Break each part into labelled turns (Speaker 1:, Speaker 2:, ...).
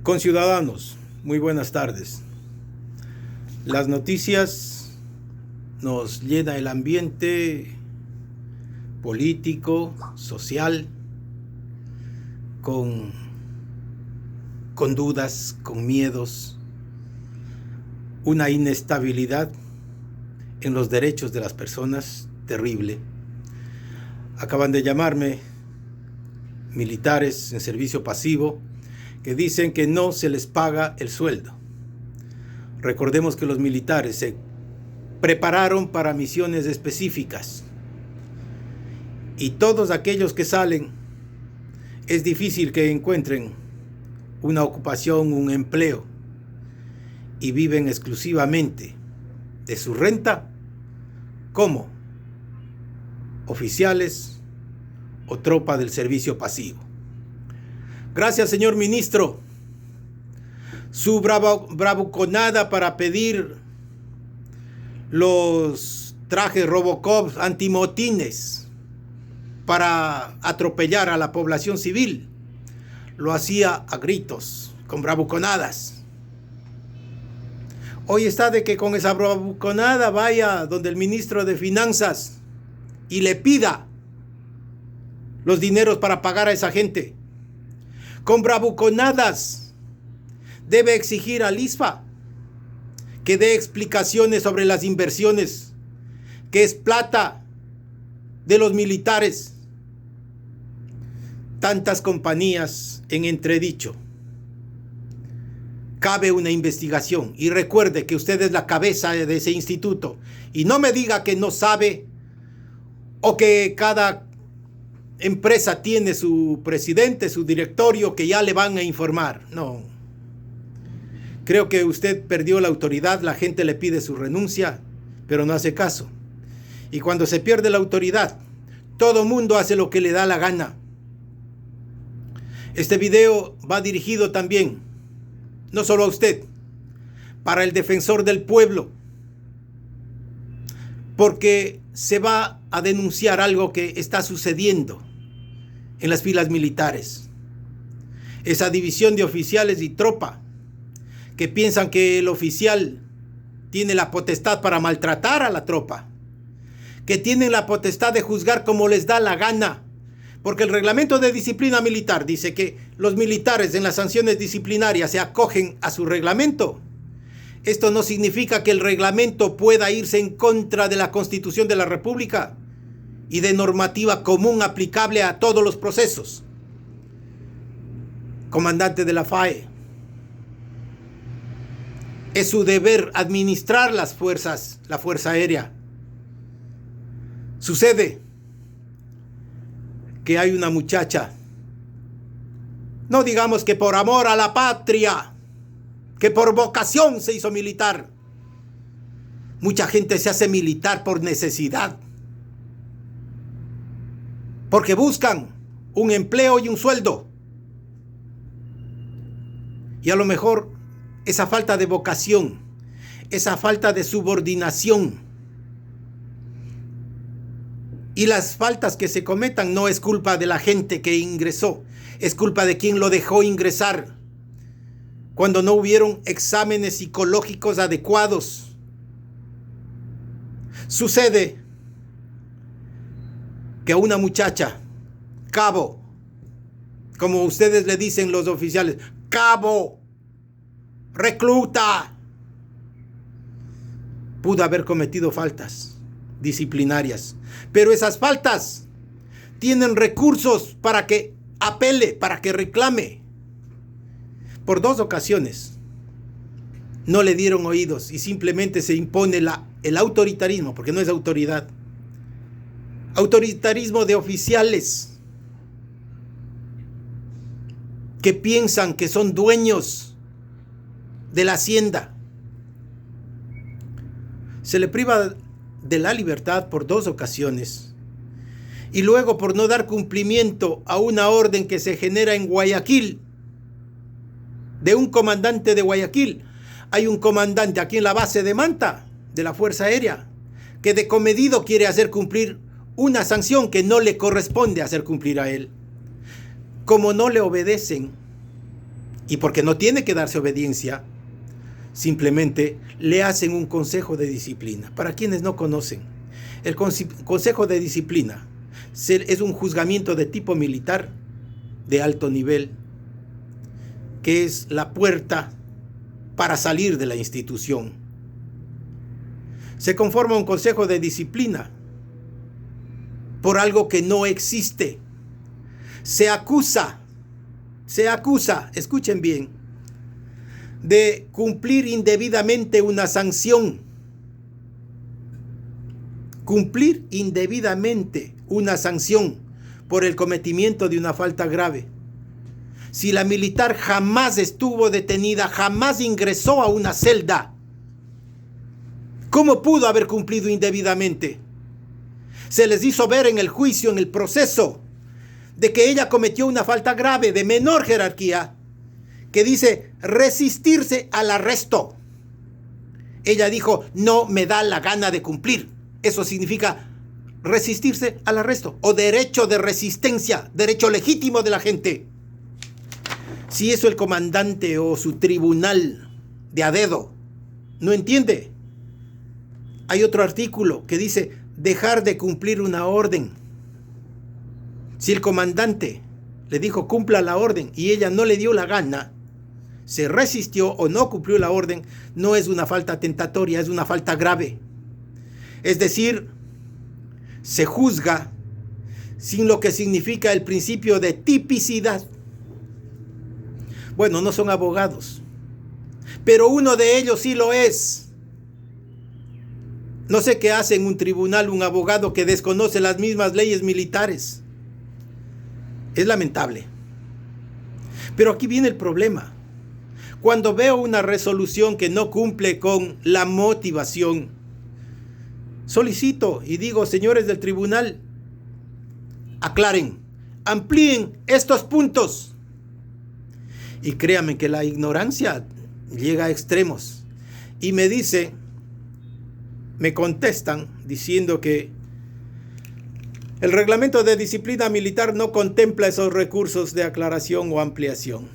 Speaker 1: Conciudadanos, muy buenas tardes. Las noticias nos llena el ambiente político, social, con dudas, con miedos, una inestabilidad en los derechos de las personas terrible. Acaban de llamarme militares en servicio pasivo que dicen que no se les paga el sueldo. Recordemos que los militares se prepararon para misiones específicas y todos aquellos que salen es difícil que encuentren una ocupación, un empleo, y viven exclusivamente de su renta como oficiales o tropa del servicio pasivo. Gracias, señor ministro. Su bravuconada para pedir los trajes Robocop antimotines para atropellar a la población civil lo hacía a gritos, con bravuconadas. Hoy está de que con esa bravuconada vaya donde el ministro de Finanzas y le pida los dineros para pagar a esa gente. Con bravuconadas debe exigir al ISFA que dé explicaciones sobre las inversiones, que es plata de los militares. Tantas compañías en entredicho. Cabe una investigación y recuerde que usted es la cabeza de ese instituto y no me diga que no sabe o que cada empresa tiene su presidente, su directorio, que ya le van a informar. No. Creo que usted perdió la autoridad, la gente le pide su renuncia, pero no hace caso. Y cuando se pierde la autoridad, todo mundo hace lo que le da la gana. Este video va dirigido también, no solo a usted, para el defensor del pueblo, porque se va a denunciar algo que está sucediendo en las filas militares. Esa división de oficiales y tropa que piensan que el oficial tiene la potestad para maltratar a la tropa, que tienen la potestad de juzgar como les da la gana, porque el reglamento de disciplina militar dice que los militares en las sanciones disciplinarias se acogen a su reglamento. Esto no significa que el reglamento pueda irse en contra de la Constitución de la República y de normativa común aplicable a todos los procesos. Comandante de la FAE, es su deber administrar las fuerzas, la Fuerza Aérea. Sucede que hay una muchacha, no digamos que por amor a la patria, que por vocación se hizo militar. Mucha gente se hace militar por necesidad, porque buscan un empleo y un sueldo. Y a lo mejor esa falta de vocación, esa falta de subordinación y las faltas que se cometan no es culpa de la gente que ingresó, es culpa de quien lo dejó ingresar, cuando no hubieron exámenes psicológicos adecuados. Sucede que a una muchacha, cabo, como ustedes le dicen los oficiales, cabo, recluta, pudo haber cometido faltas disciplinarias, pero esas faltas tienen recursos para que apele, para que reclame. Por 2 ocasiones no le dieron oídos y simplemente se impone el autoritarismo, porque no es autoridad. Autoritarismo de oficiales que piensan que son dueños de la hacienda. Se le priva de la libertad por 2 ocasiones y luego por no dar cumplimiento a una orden que se genera en Guayaquil, de un comandante de Guayaquil. Hay un comandante aquí en la base de Manta de la Fuerza Aérea que de comedido quiere hacer cumplir una sanción que no le corresponde hacer cumplir a él. Como no le obedecen, Y porque no tiene que darse obediencia, simplemente le hacen un consejo de disciplina. Para quienes no conocen, el consejo de disciplina es un juzgamiento de tipo militar de alto nivel, que es la puerta para salir de la institución. Se conforma un consejo de disciplina por algo que no existe. Se acusa, escuchen bien, de cumplir indebidamente una sanción. Cumplir indebidamente una sanción por el cometimiento de una falta grave. Si la militar jamás estuvo detenida, jamás ingresó a una celda, ¿cómo pudo haber cumplido indebidamente? Se les hizo ver en el juicio, en el proceso, de que ella cometió una falta grave de menor jerarquía, que dice resistirse al arresto. Ella dijo, no me da la gana de cumplir. Eso significa resistirse al arresto o derecho de resistencia, derecho legítimo de la gente. Si eso el comandante o su tribunal de a dedo no entiende, hay otro artículo que dice dejar de cumplir una orden. Si el comandante le dijo cumpla la orden y ella no le dio la gana, se resistió o no cumplió la orden, no es una falta tentatoria, es una falta grave. Es decir, se juzga sin lo que significa el principio de tipicidad. Bueno, no son abogados, pero uno de ellos sí lo es. No sé qué hace en un tribunal un abogado que desconoce las mismas leyes militares. Es lamentable. Pero aquí viene el problema. Cuando veo una resolución que no cumple con la motivación, solicito y digo, señores del tribunal, aclaren, amplíen estos puntos. Y créanme que la ignorancia llega a extremos. Y me contestan diciendo que el reglamento de disciplina militar no contempla esos recursos de aclaración o ampliación.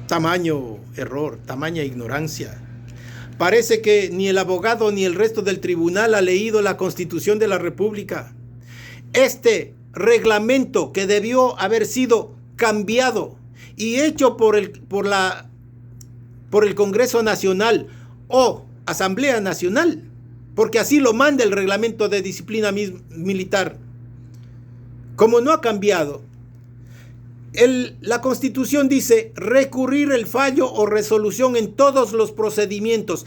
Speaker 1: Tamaño error, tamaña ignorancia. Parece que ni el abogado ni el resto del tribunal ha leído la Constitución de la República. Este reglamento que debió haber sido cambiado y hecho por el Congreso Nacional o Asamblea Nacional, porque así lo manda el reglamento de disciplina militar. Como no ha cambiado, la Constitución dice recurrir el fallo o resolución en todos los procedimientos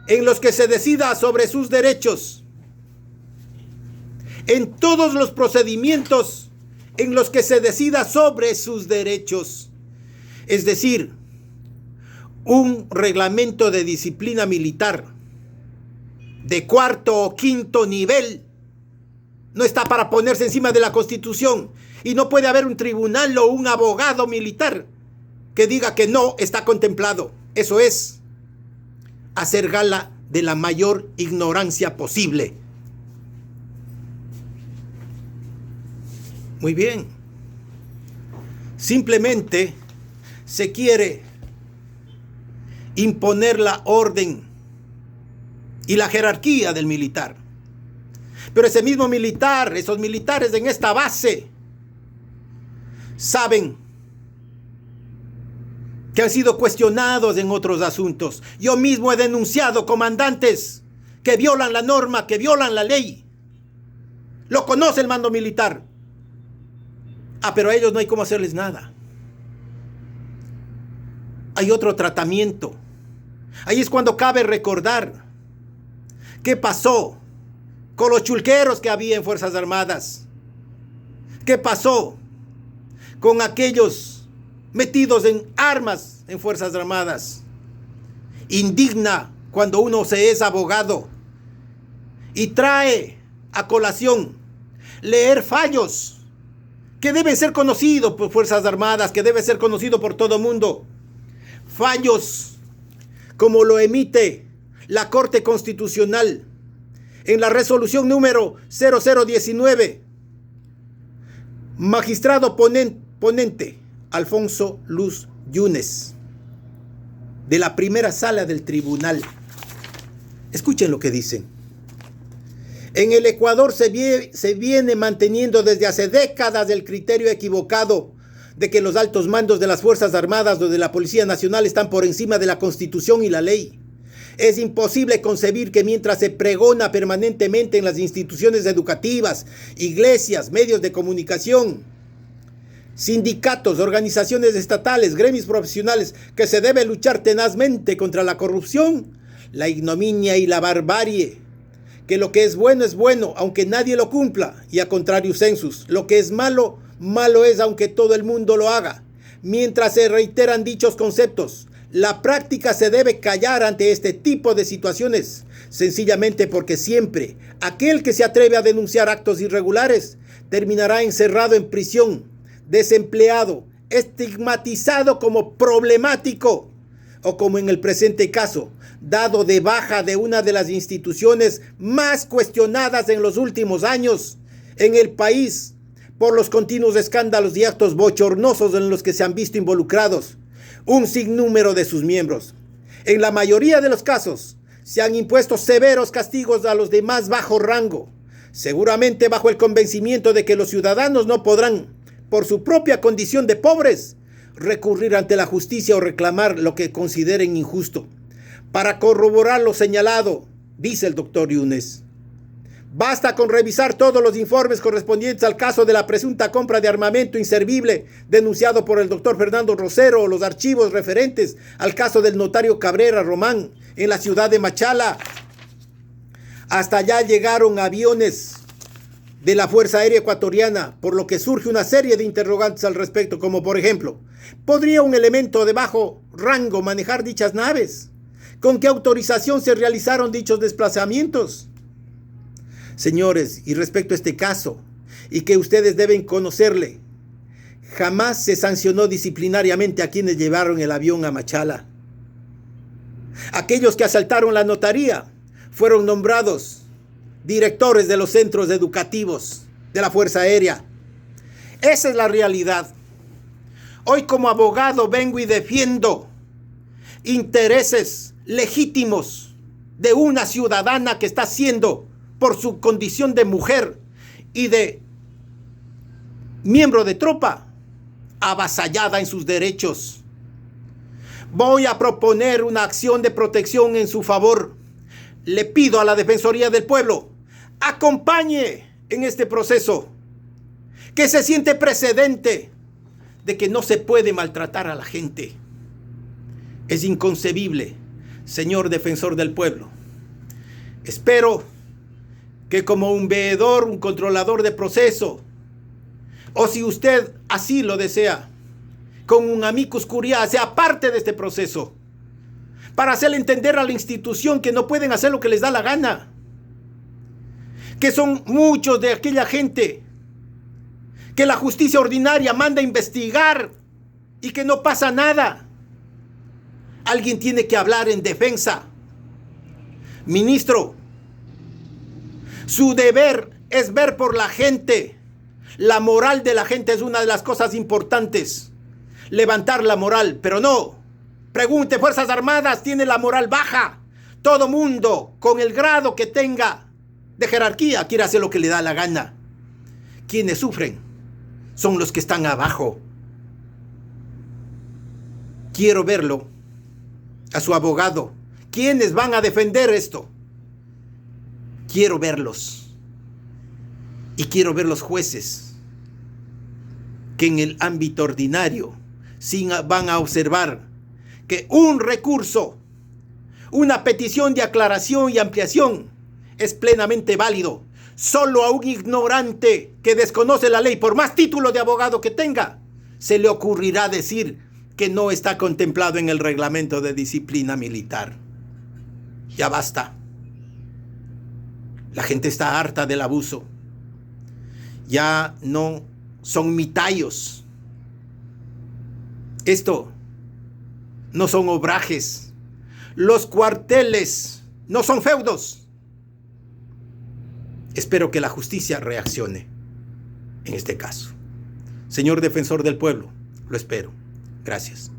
Speaker 1: en los que se decida sobre sus derechos. En todos los procedimientos en los que se decida sobre sus derechos. Es decir, un reglamento de disciplina militar de cuarto o quinto nivel no está para ponerse encima de la Constitución, y no puede haber un tribunal o un abogado militar que diga que no está contemplado. Eso es hacer gala de la mayor ignorancia posible. Muy bien. Simplemente se quiere imponer la orden y la jerarquía del militar. Pero ese mismo militar, esos militares en esta base, saben que han sido cuestionados en otros asuntos. Yo mismo he denunciado comandantes que violan la norma, que violan la ley. Lo conoce el mando militar. Pero a ellos no hay cómo hacerles nada. Hay otro tratamiento. Ahí es cuando cabe recordar qué pasó con los chulqueros que había en Fuerzas Armadas. ¿Qué pasó con aquellos metidos en armas en Fuerzas Armadas? Indigna cuando uno se es abogado y trae a colación leer fallos que deben ser conocidos por Fuerzas Armadas, que debe ser conocido por todo mundo. Fallos como lo emite la Corte Constitucional en la resolución número 0019, Magistrado ponente Alfonso Luz Yunes, de la primera sala del tribunal. Escuchen lo que dicen. En el Ecuador se viene manteniendo desde hace décadas el criterio equivocado de que los altos mandos de las Fuerzas Armadas o de la Policía Nacional están por encima de la Constitución y la ley. Es imposible concebir que mientras se pregona permanentemente en las instituciones educativas, iglesias, medios de comunicación, sindicatos, organizaciones estatales, gremios profesionales, que se debe luchar tenazmente contra la corrupción, la ignominia y la barbarie, que lo que es bueno, aunque nadie lo cumpla, y a contrario sensus, lo que es malo, malo es aunque todo el mundo lo haga. Mientras se reiteran dichos conceptos, la práctica se debe callar ante este tipo de situaciones, sencillamente porque siempre aquel que se atreve a denunciar actos irregulares terminará encerrado en prisión, desempleado, estigmatizado como problemático, o como en el presente caso, dado de baja de una de las instituciones más cuestionadas en los últimos años en el país por los continuos escándalos y actos bochornosos en los que se han visto involucrados un sinnúmero de sus miembros. En la mayoría de los casos se han impuesto severos castigos a los de más bajo rango, seguramente bajo el convencimiento de que los ciudadanos no podrán, por su propia condición de pobres, recurrir ante la justicia o reclamar lo que consideren injusto. Para corroborar lo señalado, dice el doctor Yunes, basta con revisar todos los informes correspondientes al caso de la presunta compra de armamento inservible denunciado por el doctor Fernando Rosero, o los archivos referentes al caso del notario Cabrera Román en la ciudad de Machala. Hasta allá llegaron aviones de la Fuerza Aérea Ecuatoriana, por lo que surge una serie de interrogantes al respecto, como por ejemplo, ¿podría un elemento de bajo rango manejar dichas naves? ¿Con qué autorización se realizaron dichos desplazamientos? Señores, y respecto a este caso, y que ustedes deben conocerle, jamás se sancionó disciplinariamente a quienes llevaron el avión a Machala. Aquellos que asaltaron la notaría fueron nombrados directores de los centros educativos de la Fuerza Aérea. Esa es la realidad. Hoy como abogado vengo y defiendo intereses legítimos de una ciudadana que está siendo, por su condición de mujer y de miembro de tropa, avasallada en sus derechos. Voy a proponer una acción de protección en su favor. Le pido a la Defensoría del Pueblo, acompañe en este proceso, que se siente precedente de que no se puede maltratar a la gente. Es inconcebible, señor Defensor del Pueblo. Espero que como un veedor, un controlador de proceso, o si usted así lo desea, con un amicus curiae, sea parte de este proceso, para hacerle entender a la institución que no pueden hacer lo que les da la gana, que son muchos de aquella gente que la justicia ordinaria manda a investigar y que no pasa nada. Alguien tiene que hablar en defensa. Ministro, su deber es ver por la gente. La moral de la gente es una de las cosas importantes. Levantar la moral, pero no. Pregunte, Fuerzas Armadas tiene la moral baja. Todo mundo, con el grado que tenga de jerarquía, quiere hacer lo que le da la gana. Quienes sufren son los que están abajo. Quiero verlo, a su abogado. ¿Quiénes van a defender esto? Quiero verlos. Y quiero ver los jueces que en el ámbito ordinario van a observar que un recurso, una petición de aclaración y ampliación es plenamente válido. Solo a un ignorante que desconoce la ley, por más título de abogado que tenga, se le ocurrirá decir que no está contemplado en el reglamento de disciplina militar. Ya basta. La gente está harta del abuso. Ya no son mitallos. Esto no son obrajes. Los cuarteles no son feudos. Espero que la justicia reaccione en este caso. Señor defensor del pueblo, lo espero. Gracias.